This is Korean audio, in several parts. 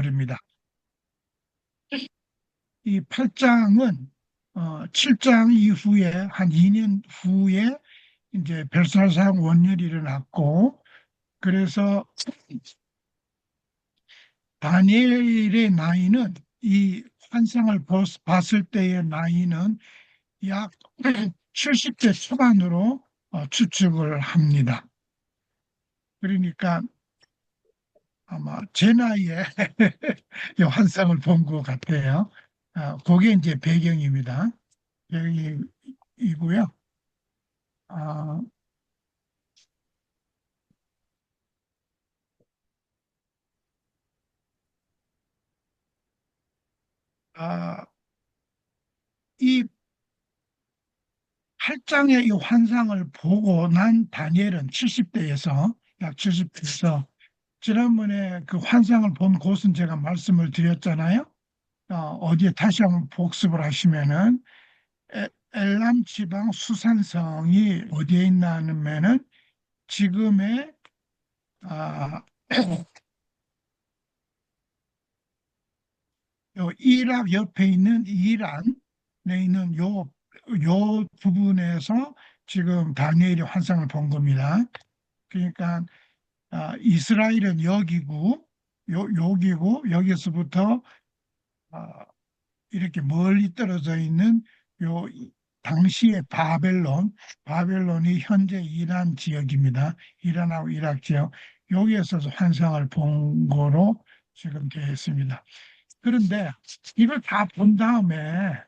버립니다. 이 8장은 7장 이후에 한 2년 후에 이제 벨사상 원년이 일어났고, 그래서 다니엘의 나이는 이 환상을 봤을 때의 나이는 약 70대 초반으로 추측을 합니다. 그러니까 아마 제 나이에 이 환상을 본 것 같아요. 그게 이제 배경입니다. 배경이고요. 아, 아, 이 8장의 이 환상을 보고 난 다니엘은 70대에서 약 70대에서 지난번에 그 환상을 본 곳은 제가 말씀을 드렸잖아요. 어디에 다시 한번 복습을 하시면은 엘람 지방 수산성이 어디에 있냐면은 지금의 아, 요 이락 옆에 있는 이란에 있는 요 부분에서 지금 다니엘이 환상을 본 겁니다. 그러니까 이스라엘은 여기고 여기고 여기서부터 아, 이렇게 멀리 떨어져 있는 요 당시의 바벨론이 현재 이란 지역입니다. 이란하고 이락 지역 여기에서 환상을 본 거로 지금 되어 있습니다. 그런데 이걸 다 본 다음에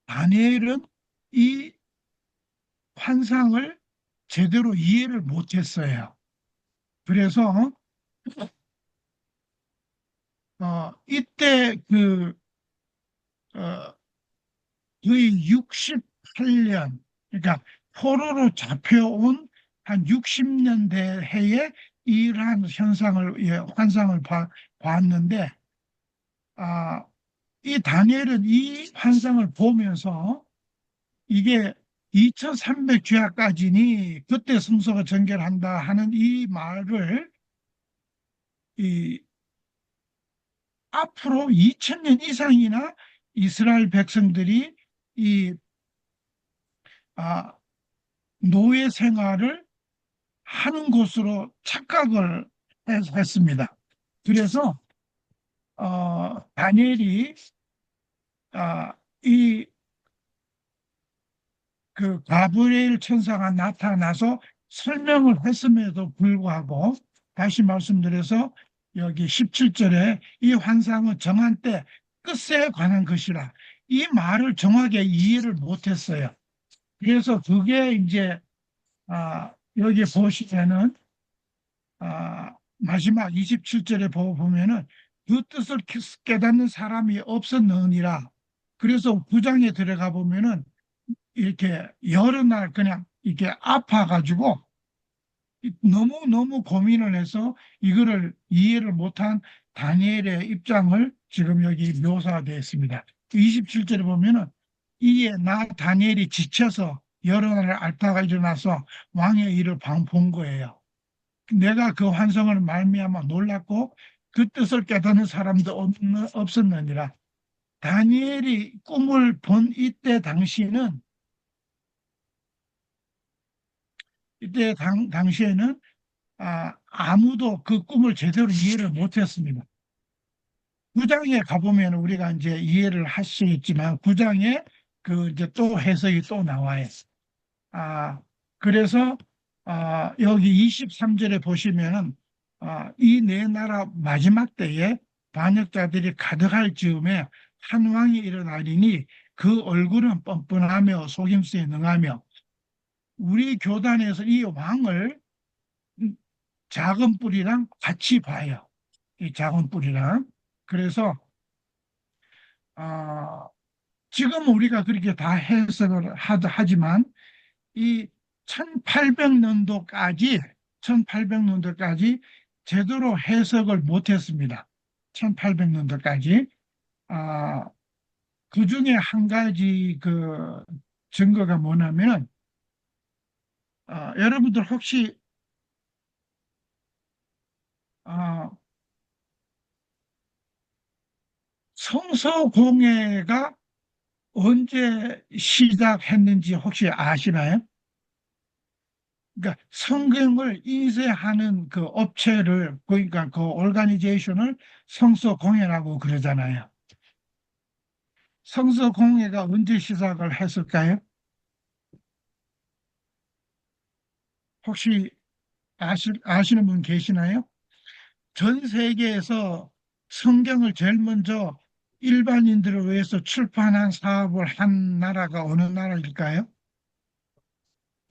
다니엘은 이 환상을 제대로 이해를 못했어요. 그래서 이때 어, 거의 68년, 그러니까 포로로 잡혀온 한 60년대 해에 이러한 환상을 봤는데, 아, 이 다니엘은 이 환상을 보면서 이게 2300주야까지니 그때 성소가 정결한다 하는 이 말을 이 앞으로 2000년 이상이나 이스라엘 백성들이 이 아, 노예 생활을 하는 것으로 착각을 했습니다. 그래서 다니엘이 이 그 가브리엘 천사가 나타나서 설명을 했음에도 불구하고 다시 말씀드려서 여기 17절에 이 환상은 정한 때 끝에 관한 것이라 이 말을 정확하게 이해를 못했어요. 그래서 그게 이제 여기 보시면은 마지막 27절에 보면은 그 뜻을 깨닫는 사람이 없었느니라. 그래서 구장에 들어가 보면은 이렇게 여러 날 그냥 이렇게 아파가지고 너무너무 고민을 해서 이거를 이해를 못한 다니엘의 입장을 지금 여기 묘사되어 있습니다. 27절에 보면은 이에 나 다니엘이 지쳐서 여러 날 앓다가 일어나서 왕의 일을 본 거예요. 내가 그 환상을 말미암아 놀랐고 그 뜻을 깨닫는 사람도 없었느니라. 다니엘이 꿈을 본 이때 당시에는 아무도 그 꿈을 제대로 이해를 못했습니다. 구장에 가보면 우리가 이제 이해를 할 수 있지만 구장에 그 이제 또 해석이 또 나와요. 아, 그래서 여기 23절에 보시면은 이 네 나라 마지막 때에 반역자들이 가득할 즈음에 한 왕이 일어나리니 그 얼굴은 뻔뻔하며 속임수에 능하며 우리 교단에서 이 왕을 작은 뿔이랑 같이 봐요. 이 작은 뿔이랑. 그래서 아, 지금 우리가 그렇게 다 해석을 하지만 이 1800년도까지 1800년도까지 제대로 해석을 못했습니다. 1800년도까지 그 중에 한 가지 그 증거가 뭐냐면 여러분들 혹시 아, 성서공예가 언제 시작했는지 혹시 아시나요? 그러니까 성경을 인쇄하는 그 업체를, 그러니까 그 오르가니제이션을 성서공예라고 그러잖아요. 성서공예가 언제 시작을 했을까요? 혹시 아시는 분 계시나요? 전 세계에서 성경을 제일 먼저 일반인들을 위해서 출판한 사업을 한 나라가 어느 나라일까요?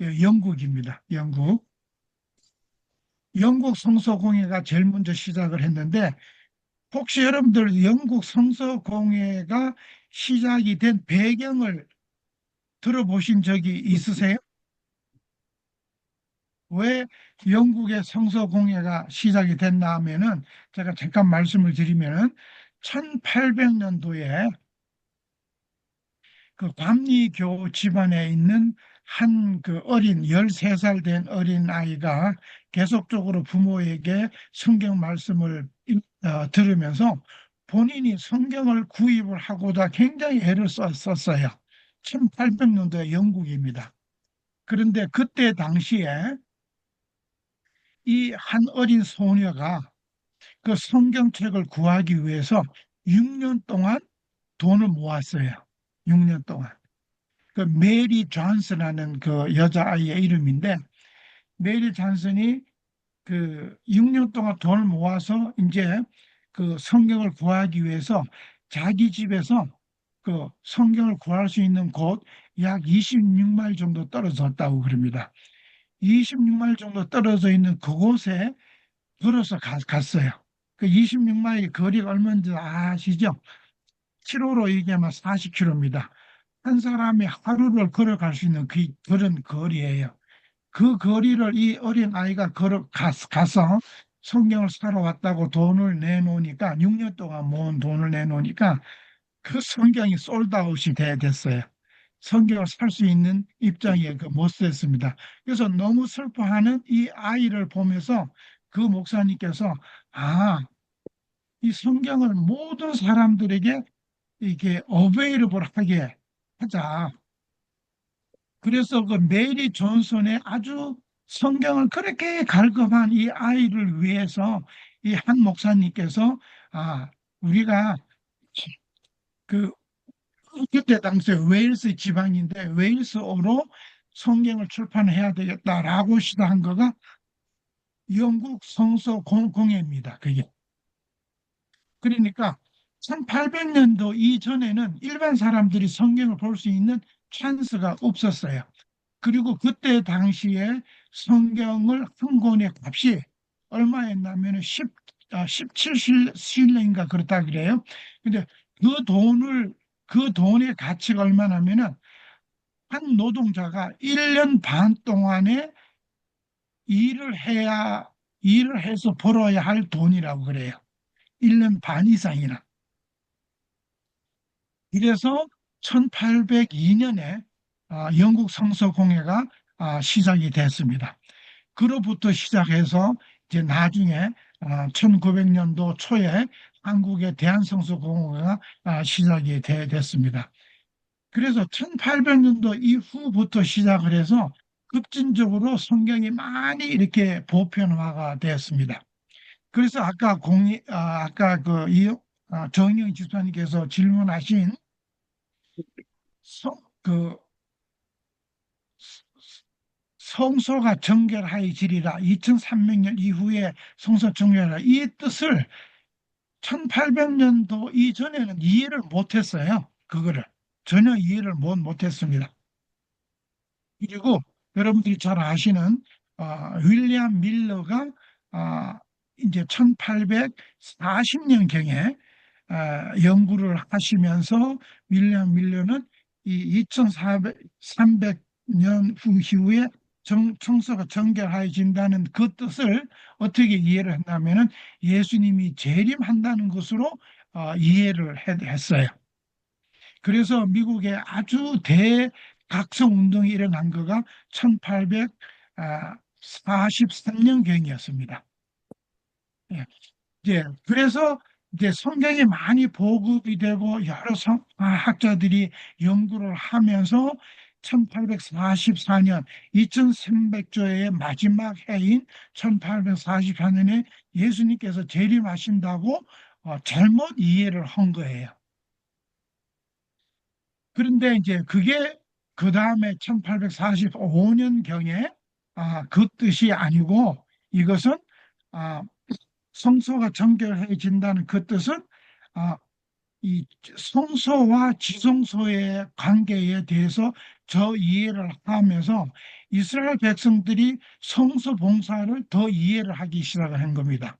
예, 영국입니다. 영국. 영국 성서공예가 제일 먼저 시작을 했는데, 혹시 여러분들 영국 성서공예가 시작이 된 배경을 들어보신 적이 있으세요? 왜 영국의 성서공예가 시작이 됐나 하면은, 제가 잠깐 말씀을 드리면은 1800년도에 그 감리교 집안에 있는 한 그 어린 13살 된 어린 아이가 계속적으로 부모에게 성경 말씀을 들으면서 본인이 성경을 구입을 하고자 굉장히 애를 썼어요. 1800년도에 영국입니다. 그런데 그때 당시에 이 한 어린 소녀가 그 성경책을 구하기 위해서 6년 동안 돈을 모았어요. 6년 동안. 그 메리 존슨이라는 그 여자아이의 이름인데, 메리 존슨이 그 6년 동안 돈을 모아서 이제 그 성경을 구하기 위해서 자기 집에서 그 성경을 구할 수 있는 곳 약 26마일 정도 떨어졌다고 그럽니다. 26마일 정도 떨어져 있는 그곳에 걸어서 갔어요. 그 26마일 거리가 얼마인지 아시죠? 키로로 얘기하면 40km입니다. 한 사람이 하루를 걸어갈 수 있는 그런 거리예요. 그 거리를 이 어린 아이가 가서 성경을 사러 왔다고 돈을 내놓으니까, 6년 동안 모은 돈을 내놓으니까 그 성경이 솔드아웃이 됐어요. 성경을 살 수 있는 입장에 못 됐습니다. 그래서 너무 슬퍼하는 이 아이를 보면서 그 목사님께서, 아, 이 성경을 모든 사람들에게 이게 어베이러블 하게 하자. 그래서 그 메리 존슨의 아주 성경을 그렇게 갈급한 이 아이를 위해서 이 한 목사님께서, 아, 우리가 그 그때 당시에 웨일스 지방인데 웨일스어로 성경을 출판해야 되겠다라고 시도한 거가 영국 성서 공예입니다. 그게. 그러니까 1800년도 이전에는 일반 사람들이 성경을 볼 수 있는 찬스가 없었어요. 그리고 그때 당시에 성경을 한 권의 값이 얼마였냐면 17실링인가 그렇다 그래요. 근데 그 돈을, 그 돈의 가치가 얼마냐면은 한 노동자가 1년 반 동안에 일을 해야, 일을 해서 벌어야 할 돈이라고 그래요. 1년 반 이상이나. 이래서 1802년에 영국 성서공예가 시작이 됐습니다. 그로부터 시작해서 이제 나중에 1900년도 초에 한국의 대한성서공회가 시작이 됐습니다. 그래서 1800년도 이후부터 시작을 해서 급진적으로 성경이 많이 이렇게 보편화가 되었습니다. 그래서 아까 정영 집사님께서 질문하신 그 성소가 정결하여지리라, 2300년 이후에 성소 정결하라, 이 뜻을 1800년도 이전에는 이해를 못했어요. 그거를 전혀 이해를 못했습니다. 그리고 여러분들이 잘 아시는 윌리엄 밀러가 아, 이제 1840년경에 연구를 하시면서, 윌리엄 밀러는 이 2300년 이후에 청소가 정결해진다는 그 뜻을 어떻게 이해를 했냐면은 예수님이 재림한다는 것으로 이해를 했어요. 그래서 미국에 아주 대각성 운동이 일어난 거가 1843년경이었습니다. 예. 그래서 이제 성경이 많이 보급이 되고 여러 학자들이 연구를 하면서 1844년 2300조의 마지막 해인 1844년에 예수님께서 재림하신다고 잘못 이해를 한 거예요. 그런데 이제 그게 그 다음에 1845년경에 그 뜻이 아니고 이것은 아, 성소가 정결해진다는 그 뜻은 아, 이 성소와 지성소의 관계에 대해서 저 이해를 하면서 이스라엘 백성들이 성소 봉사를 더 이해를 하기 시작한 겁니다.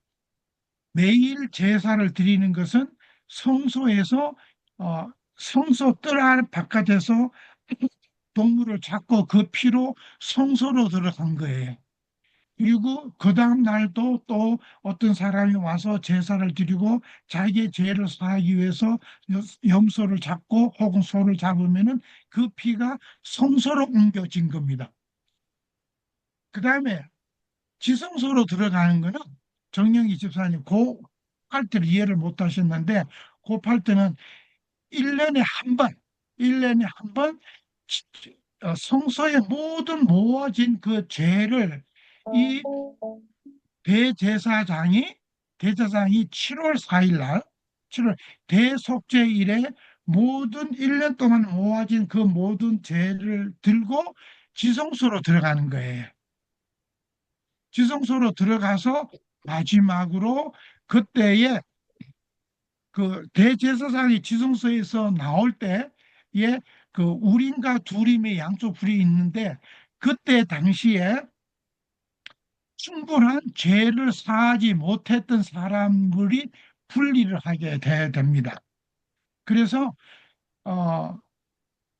매일 제사를 드리는 것은 성소에서 어, 성소 뜰 바깥에서 동물을 잡고 그 피로 성소로 들어간 거예요. 그리고 그 다음 날도 또 어떤 사람이 와서 제사를 드리고 자기의 죄를 사하기 위해서 염소를 잡고 혹은 소를 잡으면은 그 피가 성소로 옮겨진 겁니다. 그 다음에 지성소로 들어가는 거는 정영희 집사님 그 팔트를 이해를 못 하셨는데 그 팔트는 1년에 한 번, 1년에 한 번 성소에 모든 모아진 그 죄를 이 대제사장이 대제사장이 7월 4일 날 7월 대속죄일에 모든 1년 동안 모아진 그 모든 죄를 들고 지성소로 들어가는 거예요. 지성소로 들어가서 마지막으로 그때에 그 대제사장이 지성소에서 나올 때에 그 우림과 두림의 양쪽 불이 있는데 그때 당시에 충분한 죄를 사하지 못했던 사람들이 분리를 하게 됩니다. 그래서 어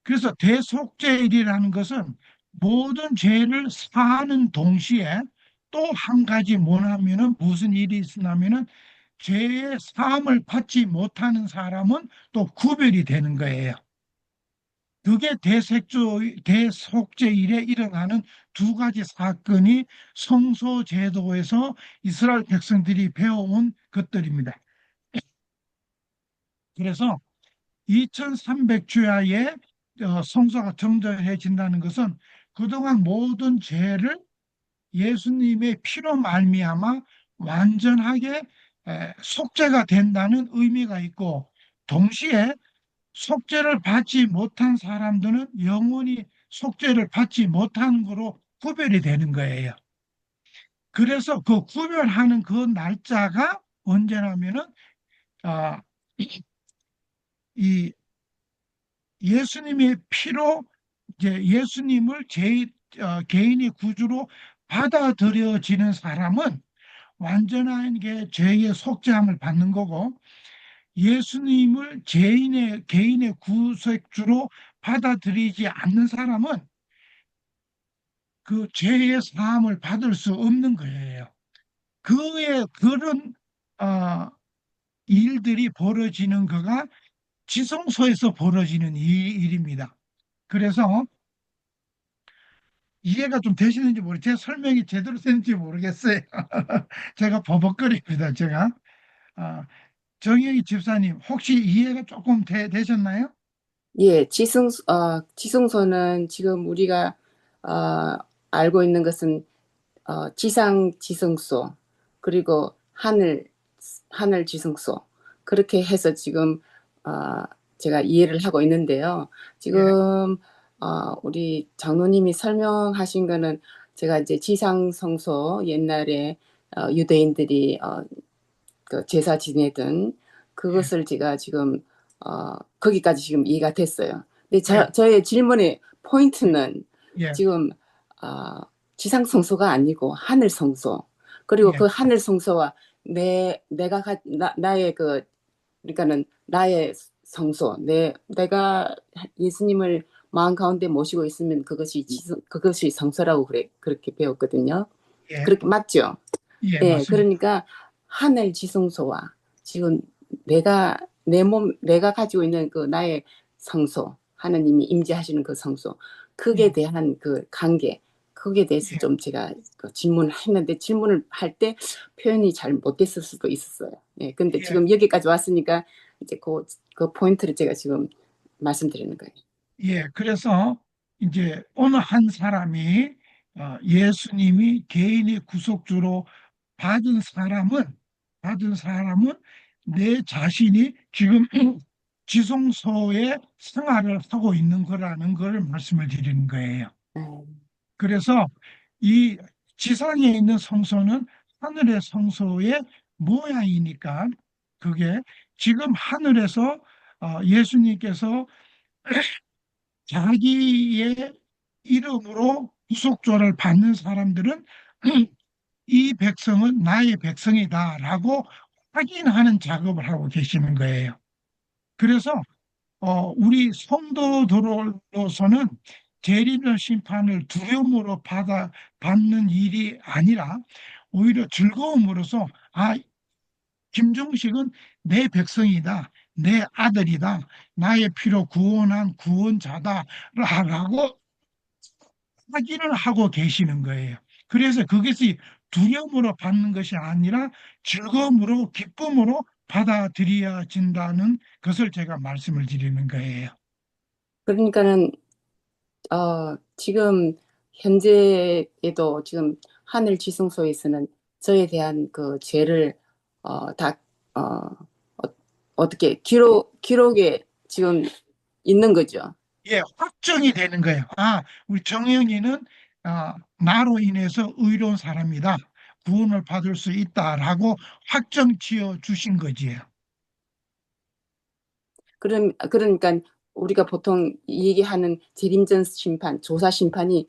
그래서 대속죄일이라는 것은 모든 죄를 사하는 동시에 또 한 가지 뭐냐면은 무슨 일이 있으냐면은 죄의 사함을 받지 못하는 사람은 또 구별이 되는 거예요. 그게 대속죄일에 일어나는 두 가지 사건이 성소제도에서 이스라엘 백성들이 배워온 것들입니다. 그래서 2300주야에 성소가 정결해진다는 것은 그동안 모든 죄를 예수님의 피로 말미암아 완전하게 속죄가 된다는 의미가 있고 동시에 속죄를 받지 못한 사람들은 영원히 속죄를 받지 못한 거로 구별이 되는 거예요. 그래서 그 구별하는 그 날짜가 언제냐면은 아, 이 예수님의 피로 이제 예수님을 개인의 구주로 받아들여지는 사람은 완전한 게 죄의 속죄함을 받는 거고 예수님을 개인의 구sek주로 받아들이지 않는 사람은 그 죄의 사함을 받을 수 없는 거예요. 그의 그런 어, 일들이 벌어지는 거가 지성소에서 벌어지는 이 일입니다. 그래서 이해가 좀 되시는지 제 설명이 제대로 되는지 모르겠어요. 제가 버벅거립니다. 제가 아, 정영희 집사님 혹시 이해가 조금 되셨나요? 예, 지성소는 지금 우리가 어, 알고 있는 것은 지상 지성소 그리고 하늘 지성소 그렇게 해서 지금 어, 제가 이해를 하고 있는데요. 예, 지금 우리 장로님이 설명하신 거는 제가 이제 지상 성소 옛날에 유대인들이 그 제사 지내던 예, 그것을 제가 지금 거기까지 지금 이해가 됐어요. 근데 예, 저의 질문의 포인트는 예, 지금 어, 지상 성소가 아니고 하늘 성소 그리고 예, 그 하늘 성소와 나의 그 그러니까는 나의 성소 내가 예수님을 마음 가운데 모시고 있으면 그것이 성소라고 그렇게 배웠거든요. 예, 그렇게 맞죠? 예, 예, 맞습니다. 그러니까 하늘 지성소와 지금 내가 가지고 있는 그 나의 성소, 하나님이 임재하시는 그 성소, 예, 그에 대한 그 관계, 거기에 대해서 예, 좀 제가 그 질문을 했는데 질문을 할 때 표현이 잘 못됐을 수도 있었어요. 예, 근데 예, 지금 여기까지 왔으니까 이제 그 포인트를 제가 지금 말씀드리는 거예요. 예. 그래서 이제 어느 한 사람이 예수님이 개인의 구속주로 받은 사람은 받은 사람은 내 자신이 지금 지성소에 생활을 하고 있는 거라는 걸 말씀을 드리는 거예요. 음, 그래서 이 지상에 있는 성소는 하늘의 성소의 모양이니까 그게 지금 하늘에서 예수님께서 자기의 이름으로 구속조를 받는 사람들은 이 백성은 나의 백성이다라고 확인하는 작업을 하고 계시는 거예요. 그래서 우리 성도들로서는 재림의 심판을 두려움으로 받는 일이 아니라 오히려 즐거움으로서 김종식은 내 백성이다, 내 아들이다, 나의 피로 구원한 구원자다라고 확인을 하고 계시는 거예요. 그래서 그것이 두려움으로 받는 것이 아니라 즐거움으로 기쁨으로 받아들여진다는 것을 제가 말씀을 드리는 거예요. 그러니까는 지금 현재에도 지금 하늘 지성소에서는 저에 대한 그 죄를 다 어떻게 기록에 지금 있는 거죠. 예, 확정이 되는 거예요. 우리 정영이는 나로 인해서 의로운 사람이다. 구원을 받을 수 있다라고 확정 지어 주신 거지요. 그러니까 우리가 보통 얘기하는 재림전 심판, 조사 심판이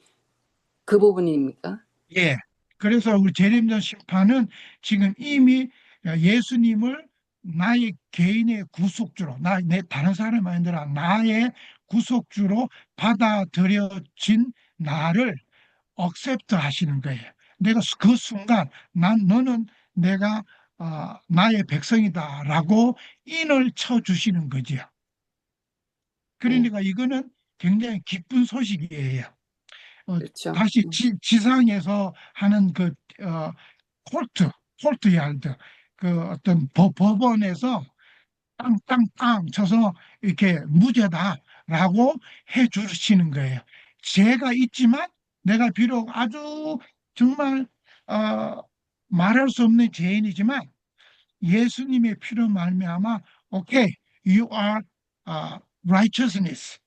그 부분입니까? 예. 그래서 우리 재림전 심판은 지금 이미 예수님을 나의 개인의 구속주로, 다른 사람이 아니라 나의 구속주로 받아들여진 나를 억셉트 하시는 거예요. 내가 그 순간 너는 내가 나의 백성이다라고 인을 쳐 주시는 거지요. 네, 그러니까 이거는 굉장히 기쁜 소식이에요. 어, 그렇죠. 다시 지상에서 하는 그 어, 콜트, 그 어떤 법원에서 땅땅땅 쳐서 이렇게 무죄다라고 해 주시는 거예요. 죄가 있지만 내가 비록 아주 정말 어, 말할 수 없는 죄인이지만 예수님의 피로 말미암아 오케이, you are righteousness.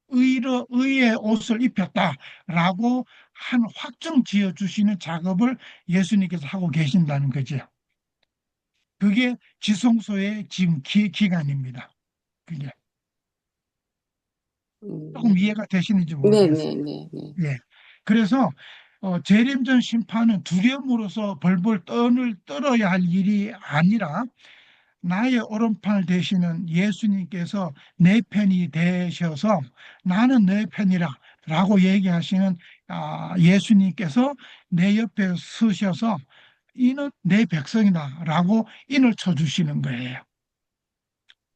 의의 옷을 입혔다라고 한 확정 지어 주시는 작업을 예수님께서 하고 계신다는 거죠. 그게 지성소의 지금 기간입니다. 그게 조금 네, 이해가 되시는지 네, 모르겠어요. 네, 네, 네. 예. 그래서 재림전 심판은 두려움으로서 벌벌 떠을 떨어야 할 일이 아니라 나의 오른팔 되시는 예수님께서 내 편이 되셔서 나는 내 편이라 라고 얘기하시는 예수님께서 내 옆에 서셔서 이는 내 백성이다 라고 인을 쳐주시는 거예요.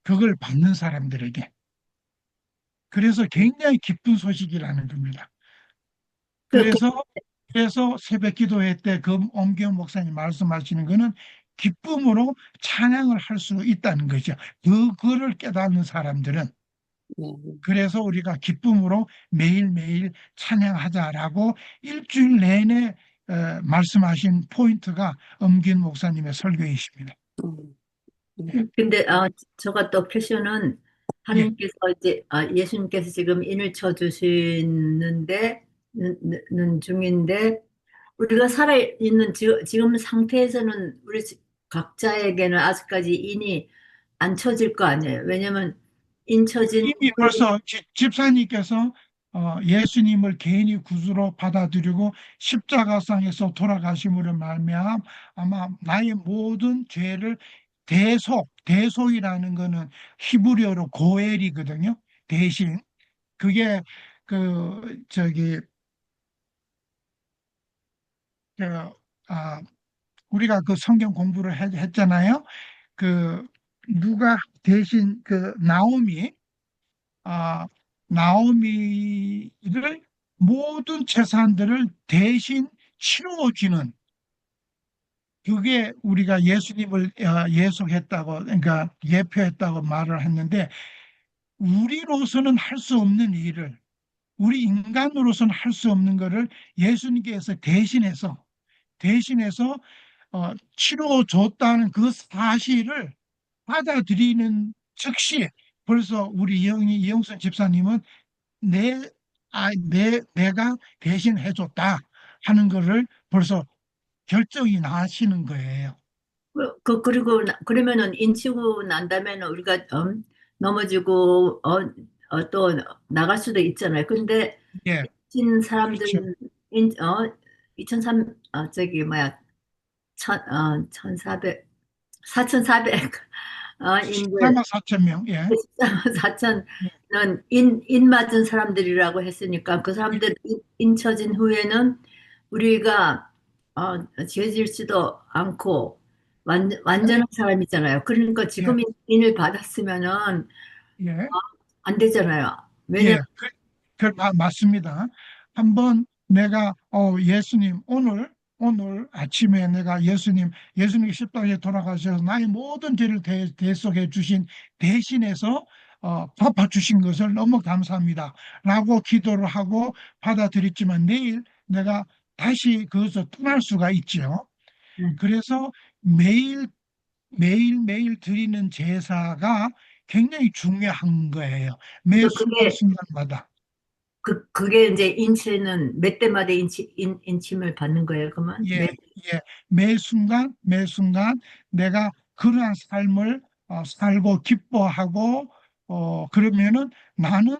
그걸 받는 사람들에게. 그래서 굉장히 기쁜 소식이라는 겁니다. 그렇게 그래서 새벽 기도회 때 그 엄경 목사님 말씀하시는 거는 기쁨으로 찬양을 할 수 있다는 거죠. 그거를 깨닫는 사람들은 네. 그래서 우리가 기쁨으로 매일매일 찬양하자라고 일주일 내내 말씀하신 포인트가 엄긴 목사님의 설교이십니다. 음, 예, 근데 저가 또 퀘션은 예, 하느님께서 이제 예수님께서 지금 인을 쳐 주시는데 는 중인데 우리가 살아 있는 지금 상태에서는 우리 각자에게는 아직까지 인이 안 쳐질 거 아니에요. 왜냐면 인 쳐진 이미 벌써 집사님께서 예수님을 개인이 구주로 받아들이고 십자가상에서 돌아가심으로 말미암아 아마 나의 모든 죄를 대속이라는 거는 히브리어로 고엘이거든요. 대신 그게 저기 저, 아, 우리가 그 성경 공부를 했잖아요. 그 누가 대신 아 나오미를 모든 재산들을 대신 치루어주는, 그게 우리가 예수님을 예속했다고, 그러니까 예표했다고 말을 했는데, 우리로서는 할 수 없는 일을, 우리 인간으로서는 할 수 없는 것을 예수님께서 대신해서 치러 줬다는 그 사실을 받아들이는 즉시 벌써 우리 이영선 집사님은 내, 내가 대신 해줬다 하는 것을 벌써 결정이 나시는 거예요. 그리고 그러면은 인치고 난다면 우리가 넘어지고 또 나갈 수도 있잖아요. 근데 예, 진 그렇죠. 사람들은 2003 저기 뭐야 천사백 4,400 인들 14만 4천 명. 예, 4천은 예, 인 맞은 사람들이라고 했으니까 그 예, 사람들 인 쳐진 후에는 우리가 지어질지도 않고 완전한 사람이잖아요. 그러니까 예, 지금 인을 받았으면은 예. 안 되잖아요. 왜냐면 예, 맞습니다. 한번 내가 예수님 오늘 아침에 내가 예수님 십자가에 돌아가셔서 나의 모든 죄를 대속해 주신 대신해서 갚아 주신 것을 너무 감사합니다. 라고 기도를 하고 받아들였지만 내일 내가 다시 그것을 떠날 수가 있죠. 그래서 매일 매일매일 드리는 제사가 굉장히 중요한 거예요. 매 그게 순간순간마다. 그게 이제 인치는 몇 대마다 인침을 받는 거예요. 그러면 예, 예. 매 순간 내가 그러한 삶을 살고 기뻐하고, 그러면은 나는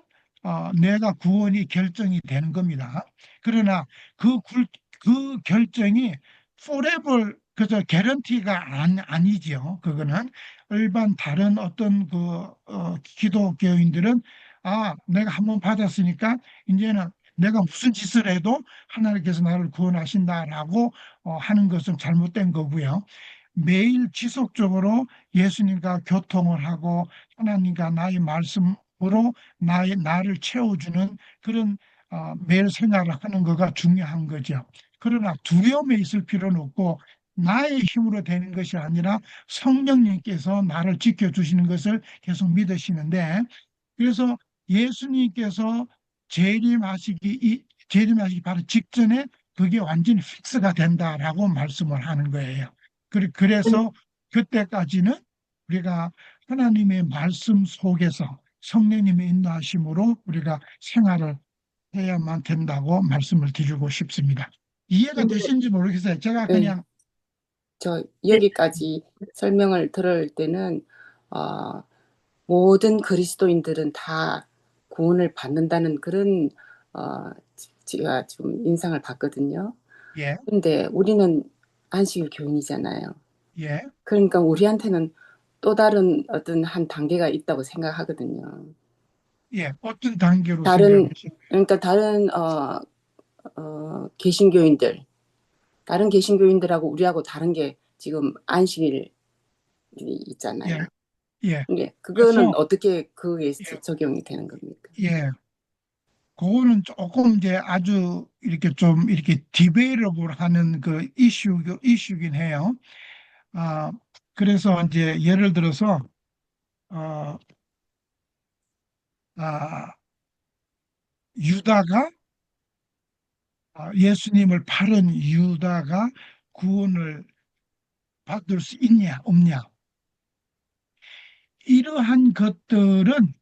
내가 구원이 결정이 되는 겁니다. 그러나 그 결정이 forever, 그저 개런티가 아니지요. 그거는 일반 다른 어떤 기독교인들은 내가 한번 받았으니까 이제는 내가 무슨 짓을 해도 하나님께서 나를 구원하신다라고 하는 것은 잘못된 거고요. 매일 지속적으로 예수님과 교통을 하고 하나님과 나의 말씀으로 나를 채워주는 그런 매일 생활을 하는 거가 중요한 거죠. 그러나 두려움에 있을 필요는 없고 나의 힘으로 되는 것이 아니라 성령님께서 나를 지켜주시는 것을 계속 믿으시는데, 그래서 예수님께서 재림하시기 바로 직전에 그게 완전히 픽스가 된다라고 말씀을 하는 거예요. 그래서 그때까지는 우리가 하나님의 말씀 속에서 성령님의 인도하심으로 우리가 생활을 해야만 된다고 말씀을 드리고 싶습니다. 이해가 근데 되신지 모르겠어요. 제가 네, 그냥 저 여기까지 설명을 들을 때는 어, 모든 그리스도인들은 다 구원을 받는다는 그런 제가 좀 인상을 받거든요. 예, 근데 우리는 안식일 교인이잖아요. 예, 그러니까 우리한테는 또 다른 어떤 한 단계가 있다고 생각하거든요. 예. 어떤 단계로 다른 생각하시나요? 그러니까 개신교인들, 다른 개신교인들하고 우리하고 다른 게 지금 안식일이 있잖아요. 예, 예. 예, 그거는 그래서 어떻게 그게 예, 적용이 되는 겁니까? 예. 그거는 조금 이제 아주 이렇게 좀 이렇게 디베이러블 하는 그 이슈긴 해요. 아, 그래서 이제 예를 들어서, 어, 아, 유다가, 예수님을 팔은 유다가 구원을 받을 수 있냐, 없냐. 이러한 것들은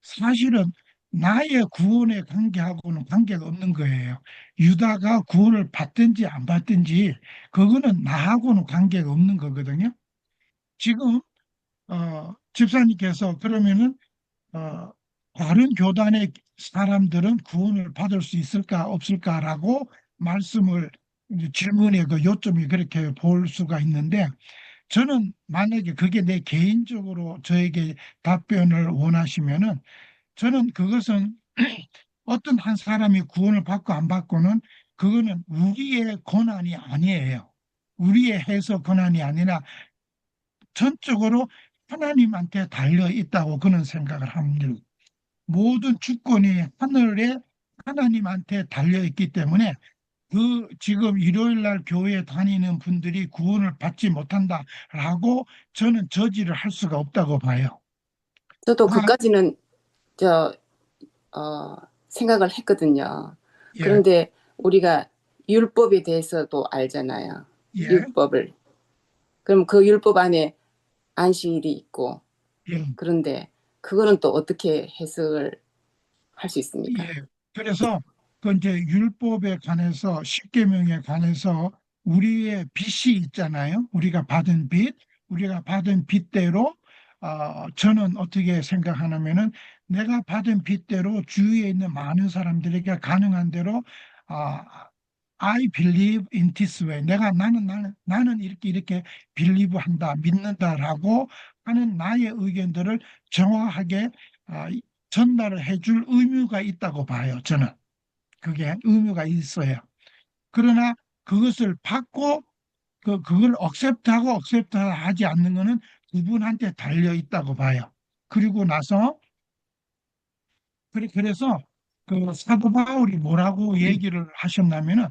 사실은 나의 구원의 관계하고는 관계가 없는 거예요. 유다가 구원을 받든지 안 받든지 그거는 나하고는 관계가 없는 거거든요. 지금 집사님께서 그러면은 어, 다른 교단의 사람들은 구원을 받을 수 있을까 없을까라고 말씀을 이제 질문의 그 요점이 그렇게 볼 수가 있는데, 저는 만약에 그게 내 개인적으로 저에게 답변을 원하시면은 저는 그것은 어떤 한 사람이 구원을 받고 안 받고는 그거는 우리의 권한이 아니에요. 우리의 해석 권한이 아니라 전적으로 하나님한테 달려 있다고 그는 생각을 합니다. 모든 주권이 하나님한테 달려 있기 때문에 그 지금 일요일 날 교회에 다니는 분들이 구원을 받지 못한다라고 저는 저지를 할 수가 없다고 봐요. 저도 아, 그까지는 저 어, 생각을 했거든요. 예, 그런데 우리가 율법에 대해서도 알잖아요. 예, 율법을. 그럼 그 율법 안에 안식일이 있고, 예, 그런데 그거는 또 어떻게 해석을 할 수 있습니까? 예. 그래서 그 이제 율법에 관해서 십계명에 관해서 우리의 빚이 있잖아요. 우리가 받은 빚대로 저는 어떻게 생각하냐면은 내가 받은 빚대로 주위에 있는 많은 사람들에게 가능한 대로 아, I believe in this way. 나는 이렇게 believe 한다, 믿는다라고 하는 나의 의견들을 정확하게 아, 전달을 해줄 의무가 있다고 봐요. 저는 그게 의무가 있어요. 그러나 그것을 받고 그걸 억셉트하고 하지 않는 것은 그분한테 달려 있다고 봐요. 그리고 나서 그래서 그 사도 바울이 뭐라고 얘기를 하셨냐면은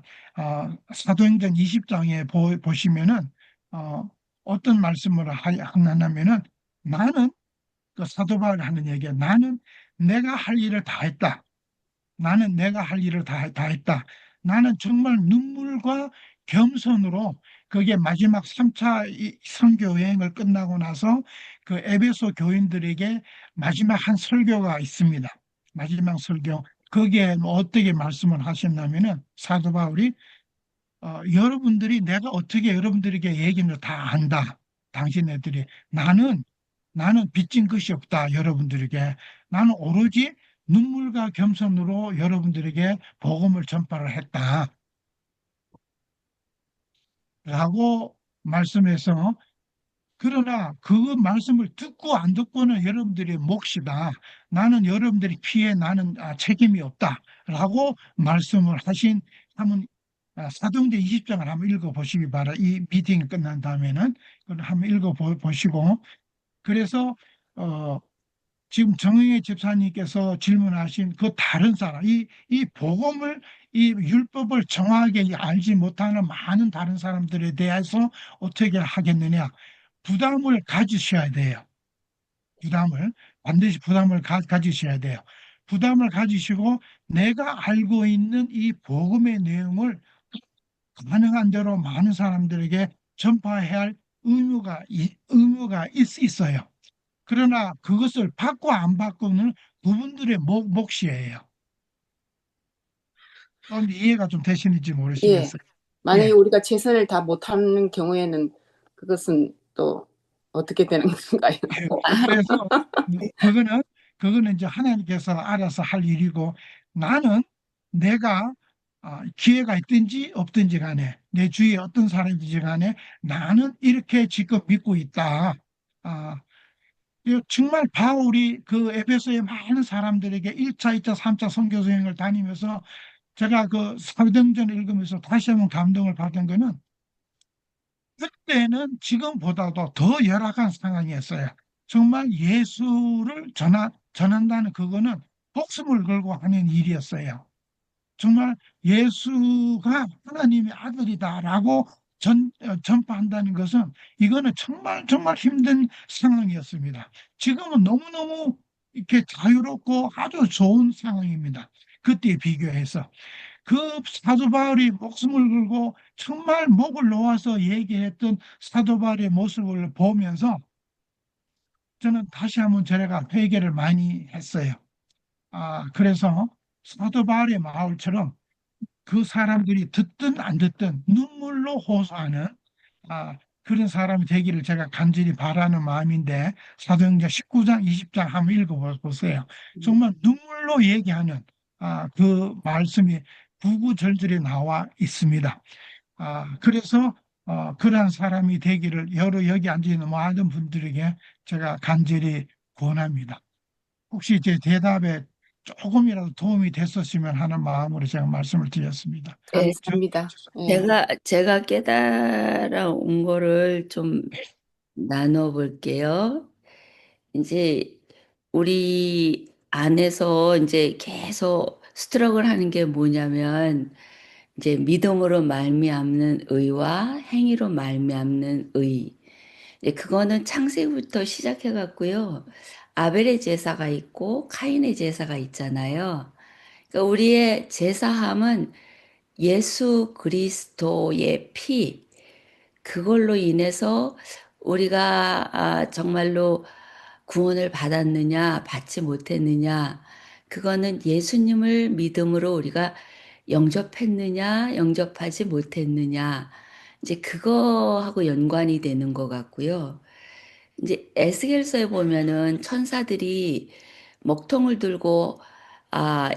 사도행전 20장에 보시면은 어, 어떤 말씀을 하냐면은 나는 그 사도 바울이 하는 얘기야. 나는 내가 할 일을 다 했다. 나는 내가 할 일을 다 했다. 나는 정말 눈물과 겸손으로 그게 마지막 3차 선교 여행을 끝나고 나서 그 에베소 교인들에게 마지막 한 설교가 있습니다. 마지막 설교. 거기에 뭐 어떻게 말씀을 하셨냐면은 사도 바울이 여러분들이 내가 어떻게 여러분들에게 얘기를 다 안다. 당신네들이 나는 빚진 것이 없다. 여러분들에게 나는 오로지 눈물과 겸손으로 여러분들에게 복음을 전파를 했다라고 말씀해서 그러나 그 말씀을 듣고 안 듣고는 여러분들의 몫이다. 나는 여러분들이 피해 나는 책임이 없다라고 말씀을 하신 한번 사도행전 20장을 한번 읽어보시기 바라. 이 미팅이 끝난 다음에는 그걸 한번 읽어보시고 그래서 어, 지금 정영애 집사님께서 질문하신 그 다른 사람, 이 복음을, 이 율법을 정확하게 알지 못하는 많은 다른 사람들에 대해서 어떻게 하겠느냐. 부담을 가지셔야 돼요. 부담을, 반드시 부담을 가지셔야 돼요. 부담을 가지시고 내가 알고 있는 이 복음의 내용을 가능한 대로 많은 사람들에게 전파해야 할 의무가 있어요. 그러나 그것을 받고 안 받고는 그분들의 몫이에요. 이해가 좀 되시는지 예. 모르시겠어요. 만약에 예. 우리가 최선을 다 못하는 경우에는 그것은 또 어떻게 되는 건가요? 예. 그래서 그거는 그거는 이제 하나님께서 알아서 할 일이고 나는 내가 기회가 있든지 없든지 간에 내 주위에 어떤 사람이든지 간에 나는 이렇게 지금 믿고 있다. 아, 정말 바울이 그 에베소의 많은 사람들에게 1차, 2차, 3차 선교 여행을 다니면서 제가 그 사도행전을 읽으면서 다시 한번 감동을 받은 거는 그때는 지금보다도 더 열악한 상황이었어요. 정말 예수를 전한다는 그거는 목숨을 걸고 하는 일이었어요. 정말 예수가 하나님의 아들이다라고 전파한다는 것은 이거는 정말 정말 힘든 상황이었습니다. 지금은 너무너무 이렇게 자유롭고 아주 좋은 상황입니다. 그때에 비교해서. 그 사도 바울이 목숨을 걸고 정말 목을 놓아서 얘기했던 사도 바울의 모습을 보면서 저는 다시 한번 제가 회개를 많이 했어요. 그래서 사도 바울의 마을처럼 그 사람들이 듣든 안 듣든 눈물로 호소하는 그런 사람이 되기를 제가 간절히 바라는 마음인데 사도행전 19장, 20장 한번 읽어보세요. 정말 눈물로 얘기하는 그 말씀이 구구절절히 나와 있습니다. 그래서 그러한 사람이 되기를 여기 앉아 있는 많은 분들에게 제가 간절히 권합니다. 혹시 제 대답에 조금이라도 도움이 됐었으면 하는 마음으로 제가 말씀을 드렸습니다. 네, 감사합니다. 예. 제가 깨달아온 거를 좀 나눠볼게요. 이제 우리 안에서 이제 계속 스트럭을 하는 게 뭐냐면 이제 믿음으로 말미암는 의와 행위로 말미암는 의. 이제 그거는 창세기부터 시작해 갖고요. 아벨의 제사가 있고 카인의 제사가 있잖아요. 그러니까 우리의 제사함은 예수 그리스도의 피, 그걸로 인해서 우리가 정말로 구원을 받았느냐, 받지 못했느냐, 그거는 예수님을 믿음으로 우리가 영접했느냐, 영접하지 못했느냐, 이제 그거하고 연관이 되는 것 같고요. 이제 에스겔서에 보면은 천사들이 먹통을 들고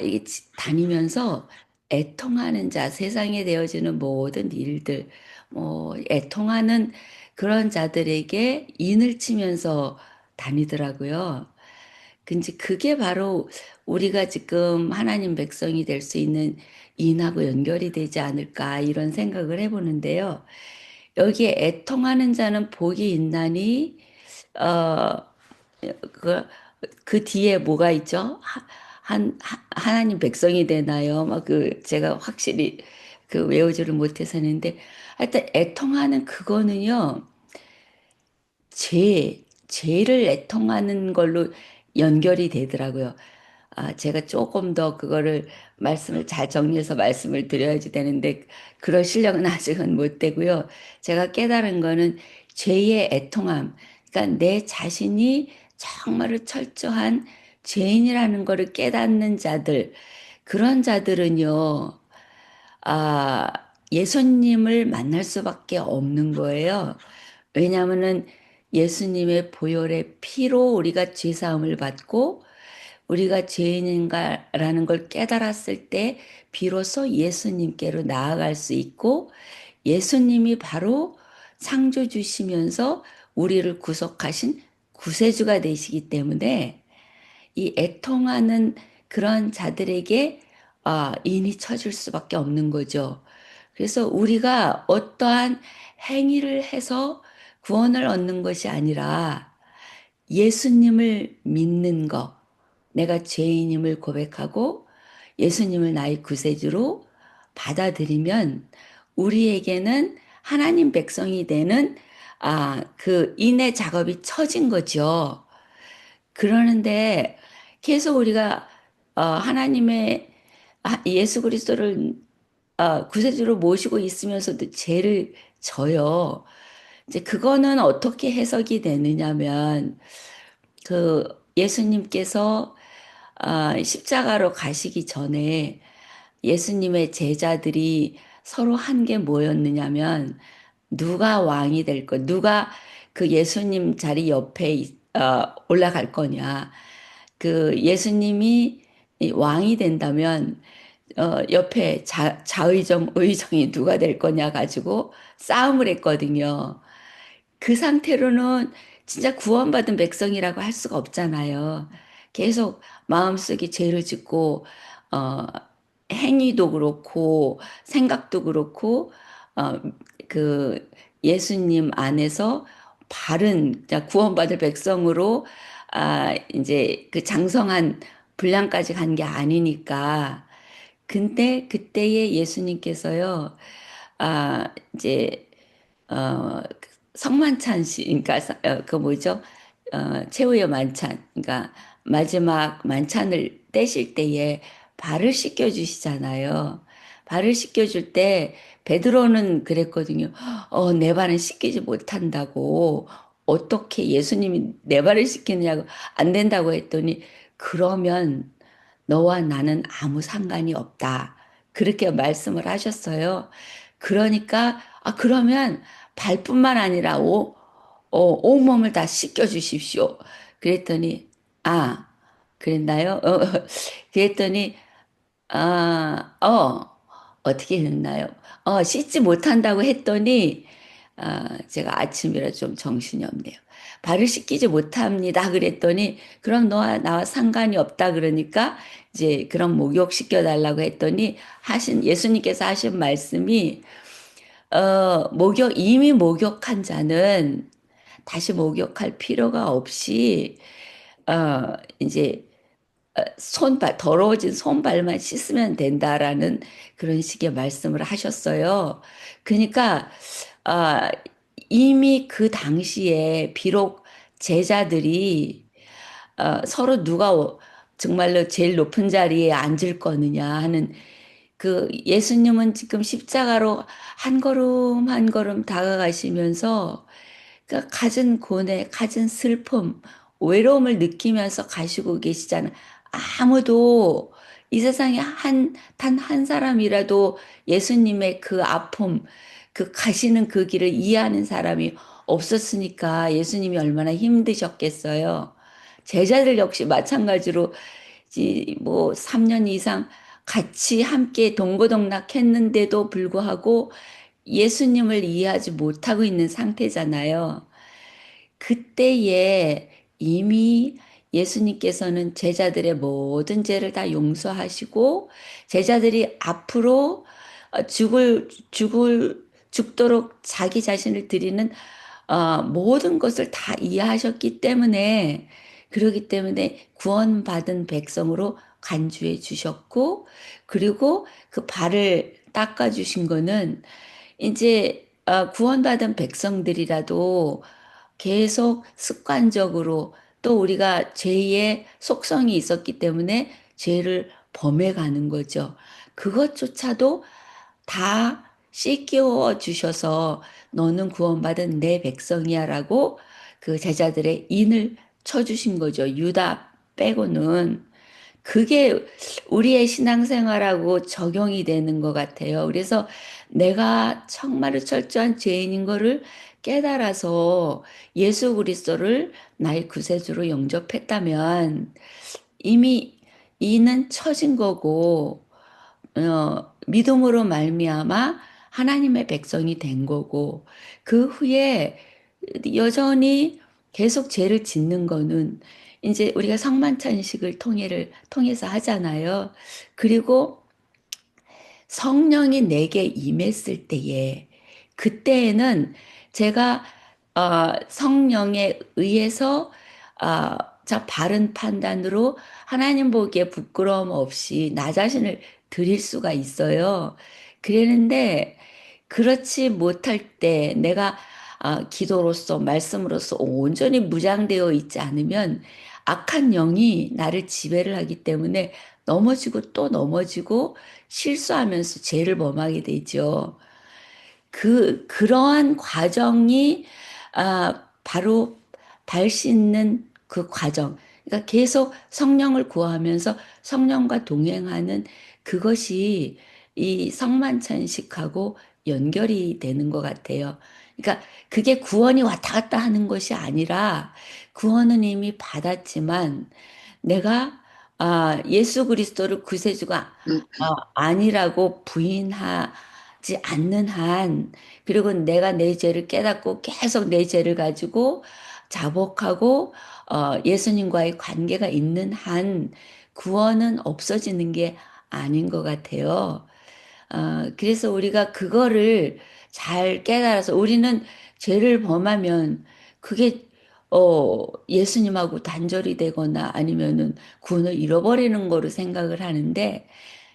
이게 다니면서 애통하는 자, 세상에 되어지는 모든 일들, 뭐 애통하는 그런 자들에게 인을 치면서 다니더라고요. 근데 그게 바로 우리가 지금 하나님 백성이 될 수 있는 인하고 연결이 되지 않을까 이런 생각을 해보는데요. 여기에 애통하는 자는 복이 있나니 어, 그, 그 뒤에 뭐가 있죠? 하나님 백성이 되나요? 막 제가 확실히 외우지를 못해서 했는데, 하여튼 애통하는 그거는요, 죄를 애통하는 걸로 연결이 되더라고요. 제가 조금 더 그거를 말씀을 잘 정리해서 말씀을 드려야지 되는데, 그럴 실력은 아직은 못 되고요. 제가 깨달은 거는 죄의 애통함. 그러니까 내 자신이 정말로 철저한 죄인이라는 거를 깨닫는 자들, 그런 자들은요, 아, 예수님을 만날 수밖에 없는 거예요. 왜냐하면은 예수님의 보혈의 피로 우리가 죄 사함을 받고 우리가 죄인인가라는 걸 깨달았을 때 비로소 예수님께로 나아갈 수 있고 예수님이 바로 창조 주시면서 우리를 구속하신 구세주가 되시기 때문에 이 애통하는 그런 자들에게 인이 처질 수밖에 없는 거죠. 그래서 우리가 어떠한 행위를 해서 구원을 얻는 것이 아니라 예수님을 믿는 것, 내가 죄인임을 고백하고 예수님을 나의 구세주로 받아들이면 우리에게는 하나님 백성이 되는 그 인의 작업이 처진 거죠. 그러는데 계속 우리가 하나님의 예수 그리스도를 구세주로 모시고 있으면서도 죄를 져요. 이제 그거는 어떻게 해석이 되느냐면 그 예수님께서 십자가로 가시기 전에 예수님의 제자들이 서로 한 게 뭐였느냐면 누가 왕이 될 거, 누가 그 예수님 자리 옆에 올라갈 거냐. 그 예수님이 이 왕이 된다면 옆에 좌의정, 우의정이 누가 될 거냐 가지고 싸움을 했거든요. 그 상태로는 진짜 구원받은 백성이라고 할 수가 없잖아요. 계속 마음속에 죄를 짓고, 어, 행위도 그렇고, 생각도 그렇고, 어, 그 예수님 안에서 바른 구원받을 백성으로, 이제 그 장성한 분량까지 간 게 아니니까. 근데 그때에 예수님께서요, 이제 성만찬 시, 그러니까 그 뭐죠? 최후의 만찬, 그러니까 마지막 만찬을 떼실 때에 발을 씻겨 주시잖아요. 발을 씻겨 줄 때 베드로는 그랬거든요. 내 발은 씻기지 못한다고. 어떻게 예수님이 내 발을 씻기느냐고 안 된다고 했더니 그러면 너와 나는 아무 상관이 없다. 그렇게 말씀을 하셨어요. 그러니까, 그러면 발뿐만 아니라 온몸을 다 씻겨 주십시오. 그랬더니, 아, 그랬나요? 그랬더니, 어떻게 했나요? 씻지 못한다고 했더니, 제가 아침이라 좀 정신이 없네요. 발을 씻기지 못합니다. 그랬더니, 그럼 너와 나와 상관이 없다. 그러니까, 이제 그럼 목욕시켜 달라고 했더니, 예수님께서 하신 말씀이, 이미 목욕한 자는 다시 목욕할 필요가 없이, 이제 손발, 더러워진 손발만 씻으면 된다라는 그런 식의 말씀을 하셨어요. 그러니까, 아, 이미 그 당시에 비록 제자들이 서로 누가 정말로 제일 높은 자리에 앉을 거느냐 하는 그 예수님은 지금 십자가로 한 걸음 한 걸음 다가가시면서 그 갖은 고뇌, 갖은 슬픔, 외로움을 느끼면서 가시고 계시잖아요. 아무도 이 세상에 단 한 사람이라도 예수님의 그 아픔, 그 가시는 그 길을 이해하는 사람이 없었으니까 예수님이 얼마나 힘드셨겠어요. 제자들 역시 마찬가지로 뭐 3년 이상 같이 함께 동고동락했는데도 불구하고 예수님을 이해하지 못하고 있는 상태잖아요. 그때에 이미 예수님께서는 제자들의 모든 죄를 다 용서하시고 제자들이 앞으로 죽도록 자기 자신을 드리는 모든 것을 다 이해하셨기 때문에 그러기 때문에 구원받은 백성으로 간주해 주셨고 그리고 그 발을 닦아 주신 거는 이제 구원받은 백성들이라도 계속 습관적으로 또 우리가 죄의 속성이 있었기 때문에 죄를 범해가는 거죠. 그것조차도 다 씻겨 주셔서 너는 구원받은 내 백성이야라고 그 제자들의 인을 쳐주신 거죠. 유다 빼고는. 그게 우리의 신앙생활하고 적용이 되는 것 같아요. 그래서 내가 정말로 철저한 죄인인 거를 깨달아서 예수 그리스도를 나의 구세주로 영접했다면 이미 이는 처진 거고 믿음으로 말미암아 하나님의 백성이 된 거고 그 후에 여전히 계속 죄를 짓는 거는 이제 우리가 성만찬식을 통해서 하잖아요. 그리고 성령이 내게 임했을 때에 그때에는 제가 성령에 의해서 자 바른 판단으로 하나님 보기에 부끄러움 없이 나 자신을 드릴 수가 있어요. 그랬는데 그렇지 못할 때 내가 기도로서 말씀으로서 온전히 무장되어 있지 않으면 악한 영이 나를 지배를 하기 때문에 넘어지고 또 넘어지고 실수하면서 죄를 범하게 되죠. 그러한 과정이 바로 발 씻는 그 과정. 그러니까 계속 성령을 구하면서 성령과 동행하는 그것이 이 성만찬식하고 연결이 되는 것 같아요. 그러니까 그게 구원이 왔다 갔다 하는 것이 아니라 구원은 이미 받았지만 내가 예수 그리스도를 구세주가 아니라고 부인하지 않는 한, 그리고 내가 내 죄를 깨닫고 계속 내 죄를 가지고 자복하고 예수님과의 관계가 있는 한 구원은 없어지는 게 아닌 것 같아요. 그래서 우리가 그거를 잘 깨달아서 우리는 죄를 범하면 그게 예수님하고 단절이 되거나 아니면은 구원을 잃어버리는 거로 생각을 하는데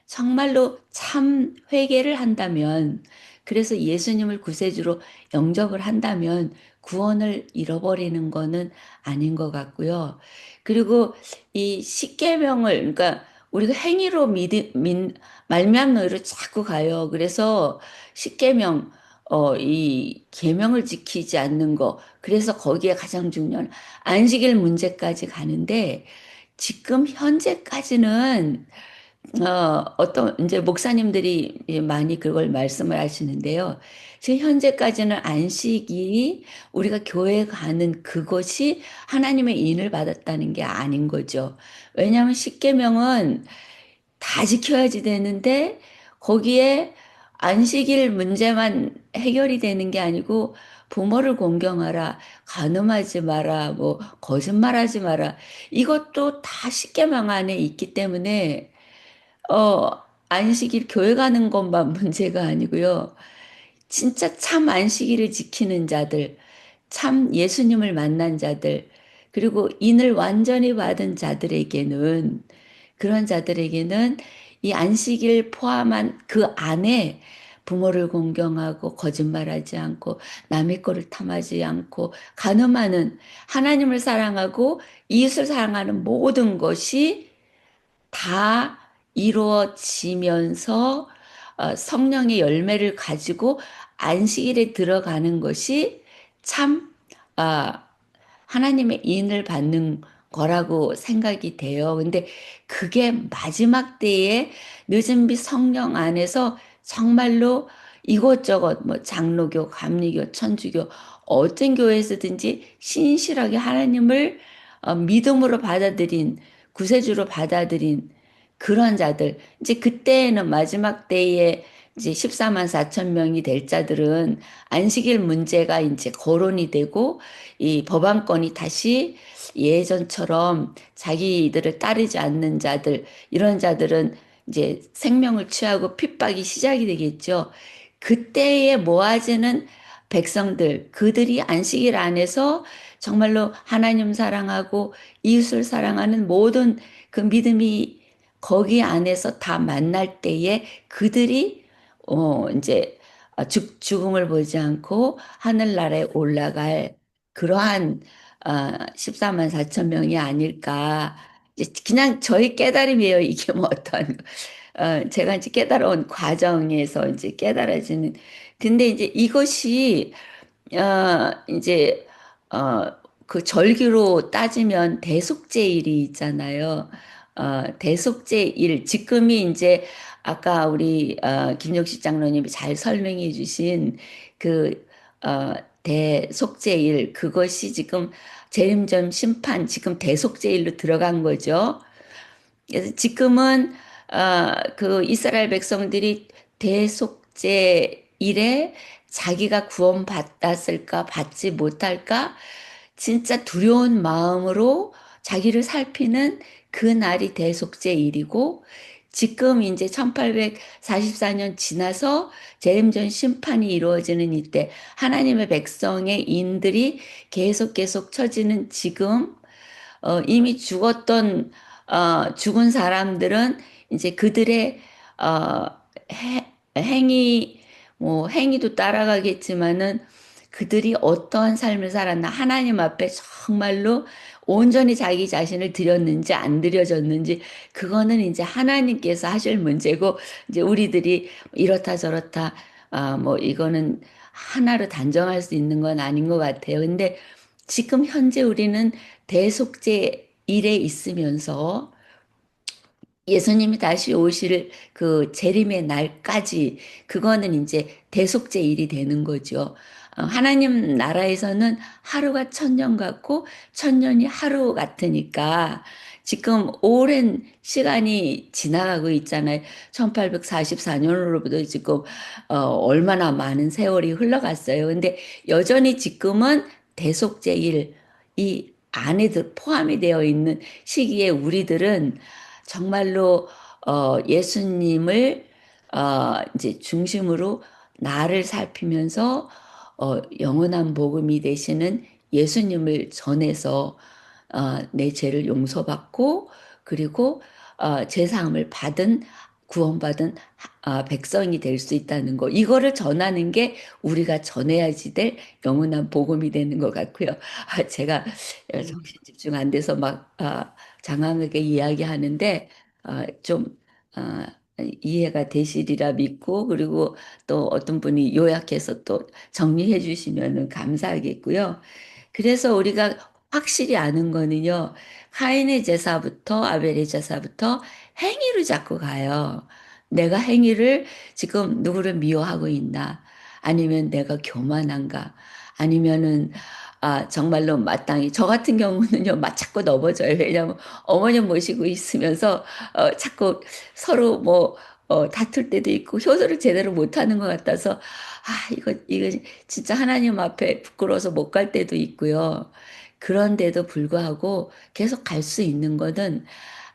정말로 참 회개를 한다면 그래서 예수님을 구세주로 영접을 한다면 구원을 잃어버리는 거는 아닌 것 같고요. 그리고 이 십계명을 그러니까 우리가 행위로 말미암는 의로 자꾸 가요. 그래서 십계명 이 계명을 지키지 않는 거 그래서 거기에 가장 중요한 안식일 문제까지 가는데 지금 현재까지는 어떤 이제 목사님들이 많이 그걸 말씀을 하시는데요. 지금 현재까지는 안식이 우리가 교회에 가는 그것이 하나님의 인을 받았다는 게 아닌 거죠. 왜냐하면 십계명은 다 지켜야지 되는데 거기에 안식일 문제만 해결이 되는 게 아니고 부모를 공경하라, 간음하지 마라, 뭐 거짓말하지 마라. 이것도 다 십계명 안에 있기 때문에 어, 안식일 교회 가는 것만 문제가 아니고요. 진짜 참 안식일을 지키는 자들, 참 예수님을 만난 자들, 그리고 인을 완전히 받은 자들에게는 그런 자들에게는 이 안식일 포함한 그 안에 부모를 공경하고 거짓말하지 않고 남의 거를 탐하지 않고 가늠하는 하나님을 사랑하고 이웃을 사랑하는 모든 것이 다 이루어지면서 성령의 열매를 가지고 안식일에 들어가는 것이 참 하나님의 인을 받는 거라고 생각이 돼요. 근데 그게 마지막 때에 늦은 빛 성령 안에서 정말로 이곳저곳 뭐 장로교, 감리교, 천주교 어떤 교회에서든지 신실하게 하나님을 믿음으로 받아들인 구세주로 받아들인 그런 자들 이제 그때는 마지막 때에 이제 14만 4천 명이 될 자들은 안식일 문제가 이제 거론이 되고 이 법안권이 다시 예전처럼 자기들을 따르지 않는 자들, 이런 자들은 이제 생명을 취하고 핍박이 시작이 되겠죠. 그때에 모아지는 백성들, 그들이 안식일 안에서 정말로 하나님 사랑하고 이웃을 사랑하는 모든 그 믿음이 거기 안에서 다 만날 때에 그들이 이제 죽음을 보지 않고 하늘나라에 올라갈 그러한 14만 4천 명이 아닐까. 이제 그냥 저희 깨달음이에요. 이게 뭐 어떤 제가 이제 깨달아온 과정에서 이제 깨달아지는. 근데 이제 이것이 이제 그 절기로 따지면 대속제일이 있잖아요. 대속제일 지금이 이제 아까 우리 김용식 장로님이 잘 설명해 주신 그 대속제일 그것이 지금 재림전 심판 지금 대속제일로 들어간 거죠. 그래서 지금은 그 이스라엘 백성들이 대속제일에 자기가 구원받았을까 받지 못할까 진짜 두려운 마음으로 자기를 살피는 그 날이 대속제일이고 지금 이제 1844년 지나서 재림전 심판이 이루어지는 이때 하나님의 백성의 인들이 계속 처지는 지금 이미 죽은 사람들은 이제 그들의 어, 행위, 뭐 행위도 따라가겠지만은 그들이 어떠한 삶을 살았나 하나님 앞에 정말로 온전히 자기 자신을 드렸는지 안 드려졌는지 그거는 이제 하나님께서 하실 문제고 이제 우리들이 이렇다 저렇다 뭐 이거는 하나로 단정할 수 있는 건 아닌 것 같아요. 근데 지금 현재 우리는 대속제 일에 있으면서 예수님이 다시 오실 그 재림의 날까지 그거는 이제 대속제 일이 되는 거죠. 하나님 나라에서는 하루가 천년 같고 천년이 하루 같으니까 지금 오랜 시간이 지나가고 있잖아요. 1844년으로부터 지금 얼마나 많은 세월이 흘러갔어요. 근데 여전히 지금은 대속제일 이 안에 포함이 되어 있는 시기에 우리들은 정말로 예수님을 이제 중심으로 나를 살피면서 영원한 복음이 되시는 예수님을 전해서 내 죄를 용서받고 그리고 죄사함을 받은 구원받은 백성이 될 수 있다는 거. 이거를 전하는 게 우리가 전해야지 될 영원한 복음이 되는 것 같고요. 제가 정신 집중 안 돼서 막 장황하게 이야기하는데 좀 이해가 되시리라 믿고 그리고 또 어떤 분이 요약해서 또 정리해 주시면 감사하겠고요. 그래서 우리가 확실히 아는 거는요. 카인의 제사부터 아벨의 제사부터 행위로 자꾸 가요. 내가 행위를 지금 누구를 미워하고 있나? 아니면 내가 교만한가? 아니면은 정말로 마땅히 저 같은 경우는요 자꾸 넘어져요. 왜냐하면 어머니 모시고 있으면서 자꾸 서로 뭐 다툴 때도 있고 효도를 제대로 못하는 것 같아서 이거 진짜 하나님 앞에 부끄러워서 못 갈 때도 있고요. 그런데도 불구하고 계속 갈 수 있는 거는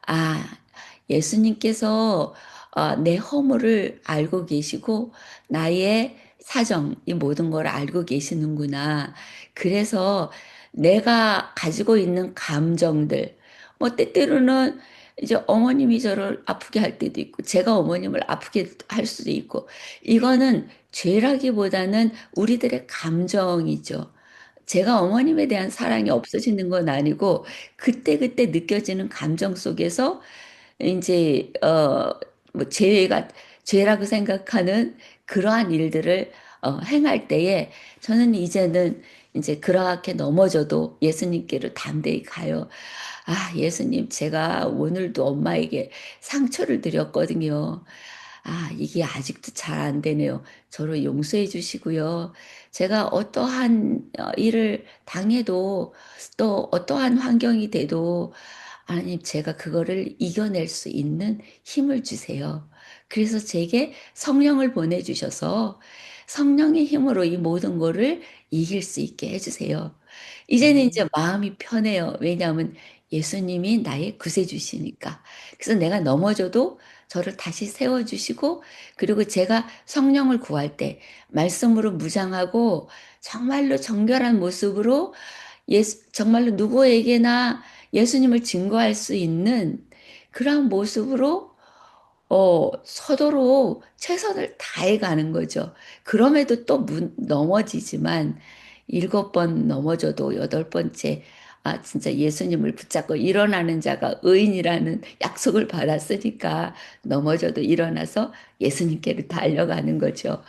아 예수님께서 내 허물을 알고 계시고 나의 사정, 이 모든 걸 알고 계시는구나. 그래서 내가 가지고 있는 감정들, 뭐 때때로는 이제 어머님이 저를 아프게 할 때도 있고, 제가 어머님을 아프게 할 수도 있고, 이거는 죄라기보다는 우리들의 감정이죠. 제가 어머님에 대한 사랑이 없어지는 건 아니고, 그때그때 느껴지는 감정 속에서 이제, 뭐, 죄라고 생각하는 그러한 일들을 행할 때에 저는 이제는 이제 그렇게 넘어져도 예수님께로 담대히 가요. 아, 예수님, 제가 오늘도 엄마에게 상처를 드렸거든요. 아, 이게 아직도 잘 안 되네요. 저를 용서해 주시고요. 제가 어떠한 일을 당해도 또 어떠한 환경이 돼도 하나님, 제가 그거를 이겨낼 수 있는 힘을 주세요. 그래서 제게 성령을 보내주셔서 성령의 힘으로 이 모든 거를 이길 수 있게 해주세요. 이제는 이제 마음이 편해요. 왜냐하면 예수님이 나의 구세주시니까. 그래서 내가 넘어져도 저를 다시 세워주시고, 그리고 제가 성령을 구할 때 말씀으로 무장하고 정말로 정결한 모습으로 정말로 누구에게나 예수님을 증거할 수 있는 그런 모습으로 서도록 최선을 다해 가는 거죠. 그럼에도 또 넘어지지만 7번 넘어져도 8번째, 아, 진짜 예수님을 붙잡고 일어나는 자가 의인이라는 약속을 받았으니까 넘어져도 일어나서 예수님께로 달려가는 거죠.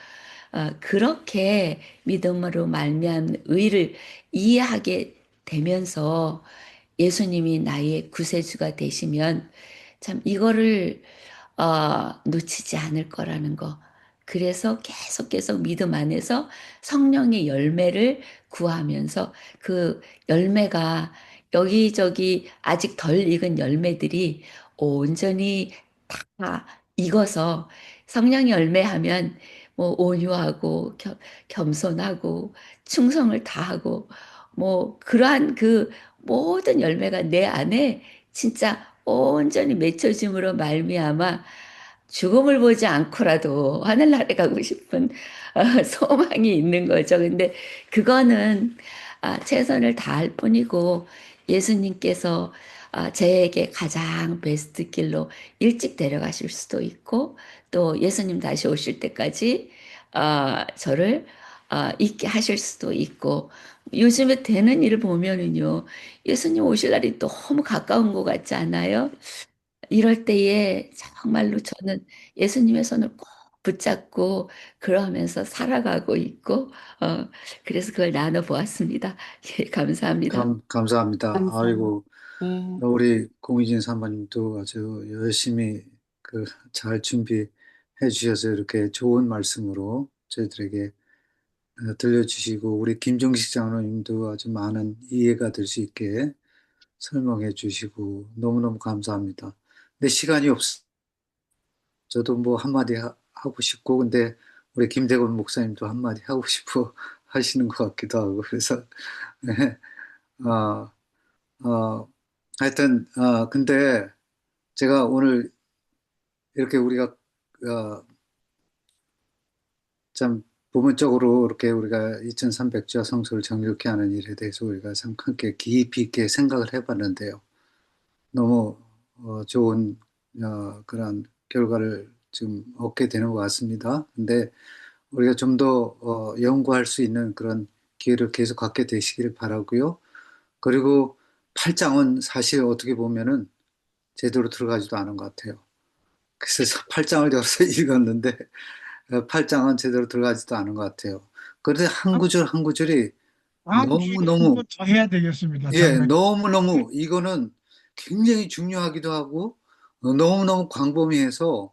그렇게 믿음으로 말미암은 의를 이해하게 되면서 예수님이 나의 구세주가 되시면 참 이거를 놓치지 않을 거라는 거. 그래서 계속 믿음 안에서 성령의 열매를 구하면서 그 열매가 여기저기 아직 덜 익은 열매들이 온전히 다 익어서 성령의 열매하면 뭐 온유하고 겸손하고 충성을 다하고 뭐 그러한 그 모든 열매가 내 안에 진짜 온전히 맺혀짐으로 말미암아 죽음을 보지 않고라도 하늘나라에 가고 싶은 소망이 있는 거죠. 근데 그거는 최선을 다할 뿐이고 예수님께서 저에게 가장 베스트 길로 일찍 데려가실 수도 있고 또 예수님 다시 오실 때까지 저를 있게 하실 수도 있고 요즘에 되는 일을 보면은요 예수님 오실 날이 너무 가까운 것 같지 않아요? 이럴 때에 정말로 저는 예수님의 손을 꼭 붙잡고 그러면서 살아가고 있고 어, 그래서 그걸 나눠 보았습니다. 예, 감사합니다. 감사합니다. 감사합니다. 아이고, 네. 우리 공희진 사모님도 아주 열심히 잘 준비해 주셔서 이렇게 좋은 말씀으로 저희들에게 들려주시고, 우리 김종식 장로님도 아주 많은 이해가 될 수 있게 설명해 주시고, 너무너무 감사합니다. 근데 시간이 저도 뭐 한마디 하고 싶고, 근데 우리 김대건 목사님도 한마디 하고 싶어 하시는 것 같기도 하고, 그래서, 네. 어, 어, 하여튼, 근데 제가 오늘 이렇게 우리가, 어, 참, 부분적으로 이렇게 우리가 2300자 성서를 정리케 하는 일에 대해서 우리가 참 크게 깊이 있게 생각을 해봤는데요. 너무, 좋은, 그런 결과를 지금 얻게 되는 것 같습니다. 근데 우리가 좀 더, 연구할 수 있는 그런 기회를 계속 갖게 되시길 바라고요. 그리고 8장은 사실 어떻게 보면은 제대로 들어가지도 않은 것 같아요. 그래서 8장을 열어서 읽었는데 8장은 제대로 들어가지도 않은 것 같아요. 그런데 한 구절 한 구절이 다음 주에 한 너무너무, 번 더 해야 되겠습니다, 예, 장로님. 너무너무 이거는 굉장히 중요하기도 하고 너무너무 광범위해서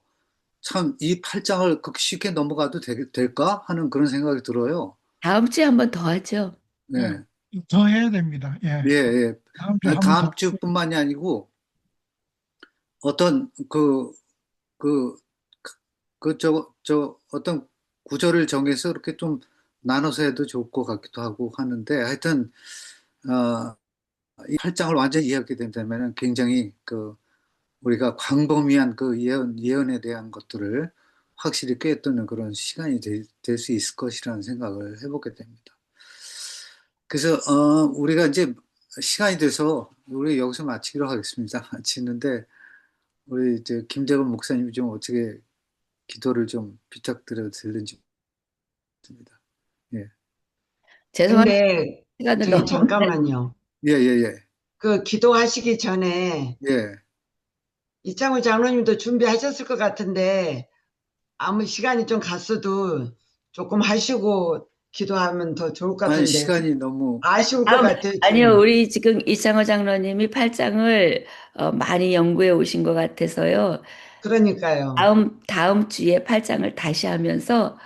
참 이 8장을 그렇게 쉽게 넘어가도 될까 하는 그런 생각이 들어요. 다음 주에 한 번 더 하죠. 예, 네. 더 해야 됩니다. 예, 예, 예. 다음 주에 한 번 더. 다음 주뿐만이 아니고 어떤 그, 어떤 구절을 정해서 이렇게 좀 나눠서 해도 좋을 것 같기도 하고 하는데, 하여튼, 이 8장을 완전히 이해하게 된다면 굉장히 우리가 광범위한 그 예언에 대한 것들을 확실히 꿰뚫는 그런 시간이 될 수 있을 것이라는 생각을 해보게 됩니다. 그래서, 우리가 이제 시간이 돼서 우리 여기서 마치기로 하겠습니다. 마치는데, 우리 이제 김재건 목사님이 좀 어떻게 기도를 좀 부탁드려도 되는지 니다. 예. 죄송합니다. 근데 시간을 저기 너무 잠깐만요. 예, 예, 예. 그 기도하시기 전에 예. 이창훈 장로님도 준비하셨을 것 같은데 아무 시간이 좀 갔어도 조금 하시고 기도하면 더 좋을 것 아니, 같은데 시간이 너무, 아쉬울 것 다음, 같아요. 아니요, 지금. 우리 지금 이창호 장로님이 8장을 많이 연구해 오신 것 같아서요. 그러니까요. 다음 주에 8장을 다시 하면서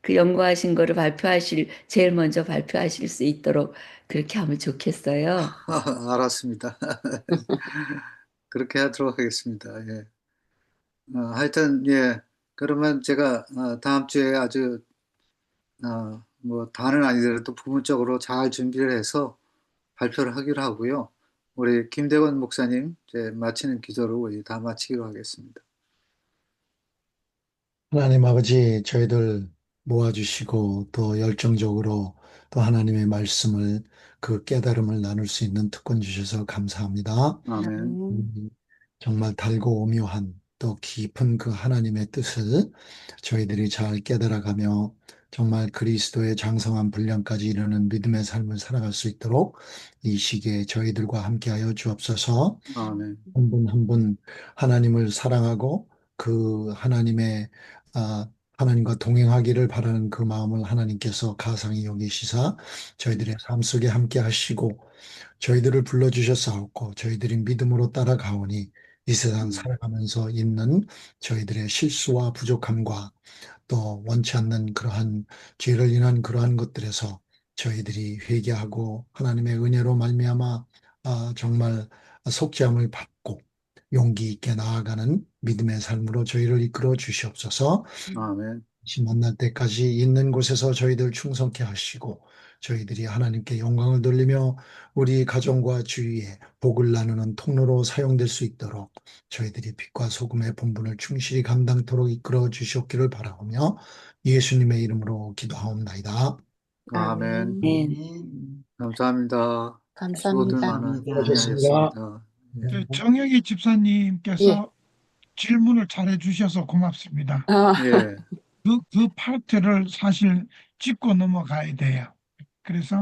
그 연구하신 거를 제일 먼저 발표하실 수 있도록 그렇게 하면 좋겠어요. 알았습니다. 그렇게 하도록 하겠습니다. 예. 하여튼, 예. 그러면 제가 다음 주에 아주, 뭐, 다는 아니더라도 부분적으로 잘 준비를 해서 발표를 하기로 하고요. 우리 김대건 목사님, 이제 마치는 기도로 우리 다 마치기로 하겠습니다. 하나님 아버지, 저희들 모아주시고 또 열정적으로 또 하나님의 말씀을 그 깨달음을 나눌 수 있는 특권 주셔서 감사합니다. 아멘. 정말 달고 오묘한 또 깊은 그 하나님의 뜻을 저희들이 잘 깨달아가며 정말 그리스도의 장성한 분량까지 이르는 믿음의 삶을 살아갈 수 있도록 이 시기에 저희들과 함께하여 주옵소서. 아멘. 한 분 한 분 하나님을 사랑하고 그 하나님과 동행하기를 바라는 그 마음을 하나님께서 가상히 여기시사 저희들의 삶 속에 함께 하시고 저희들을 불러주셨사옵고 저희들이 믿음으로 따라가오니 이 세상 살아가면서 있는 저희들의 실수와 부족함과 또 원치 않는 그러한 죄를 인한 그러한 것들에서 저희들이 회개하고 하나님의 은혜로 말미암아 정말 속죄함을 받고 용기 있게 나아가는 믿음의 삶으로 저희를 이끌어 주시옵소서. 아멘. 다시 만날 때까지 있는 곳에서 저희들 충성케 하시고 저희들이 하나님께 영광을 돌리며 우리 가정과 주위에 복을 나누는 통로로 사용될 수 있도록 저희들이 빛과 소금의 본분을 충실히 감당토록 이끌어 주시옵기를 바라오며 예수님의 이름으로 기도하옵나이다. 아멘. 네. 감사합니다. 수고들 감사합니다. 많이 수고하셨습니다. 하셨습니다. 예. 정영희 집사님께서 예. 질문을 잘해 주셔서 고맙습니다. 예. 그 파트를 사실 짚고 넘어가야 돼요. 그래서